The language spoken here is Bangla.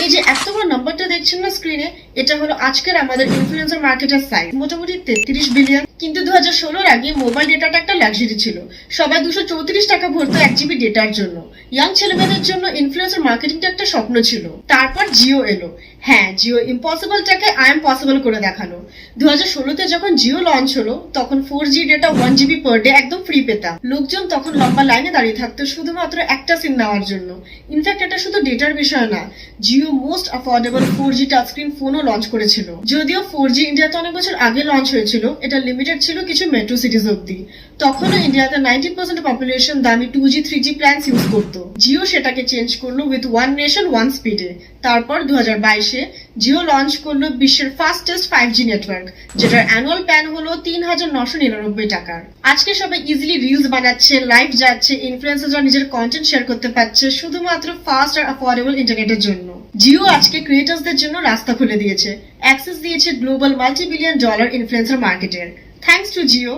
এই যে এত বড় নাম্বারটা দেখছেন না স্ক্রিনে, এটা হলো আজকের আমাদের ইনফ্লুয়েন্সার মার্কেটের সাইজ, মোটামুটি 33 বিলিয়ন। কিন্তু 2016-র আগে মোবাইল ডেটাটা একটা লাক্সারি ছিল। সবাই 234 টাকা ভরতো 1 জিবি ডেটার জন্য। ইয়াং ছেলেমেয়েদের জন্য ইনফ্লুয়েন্সার মার্কেটিংটা একটা স্বপ্ন ছিল। তারপর জিও এলো। হ্যাঁ, জিও ইম্পসিবলটাকে আই এম পসিবল করে দেখালো। 2016-তে যখন জিও লঞ্চ হলো, তখন 4G data 1 GB per day একদম ফ্রি পেতাম। লোকজন তখন লম্বা লাইনে দাঁড়িয়ে থাকতো শুধুমাত্র একটা সিম নেওয়ার জন্য। ইনফ্যাক্ট এটা শুধু ডেটার বিষয় না, Jio most affordable 4G touchscreen ফোনও লঞ্চ করেছিল। যদিও 4G ইন্ডিয়াতে অনেক বছর আগে লঞ্চ হয়েছিল, এটা লিমিটেড ছিল কিছু মেট্রো সিটিজ অব্দি। তখনও ইন্ডিয়াতে 90% পপুলেশন দামি 2G 3G প্ল্যানস ইউজ করতো। জিও সেটাকে চেঞ্জ করলো উইথ ওয়ান নেশন ওয়ান স্পিডে। তারপর 2022-এ জিও লঞ্চ করলো বিশ্বের ফাস্টেস্ট 5G নেটওয়ার্ক, যেটার অ্যানুয়াল প্ল্যান হলো 3,999 টাকার। আজকে সবাই ইজিলি রিলস বানাচ্ছে, লাইভ যাচ্ছে, ইনফ্লুয়েন্সাররা নিজের কন্টেন্ট শেয়ার করতে পারছে শুধুমাত্র ফাস্ট আর অ্যাফোর্ডেবল ইন্টারনেটের জন্য। জিও আজকে ক্রিয়েটার্সদের জন্য রাস্তা খুলে দিয়েছে, অ্যাক্সেস দিয়েছে global multi billion dollar influencer মার্কেটের। Thanks to Jio.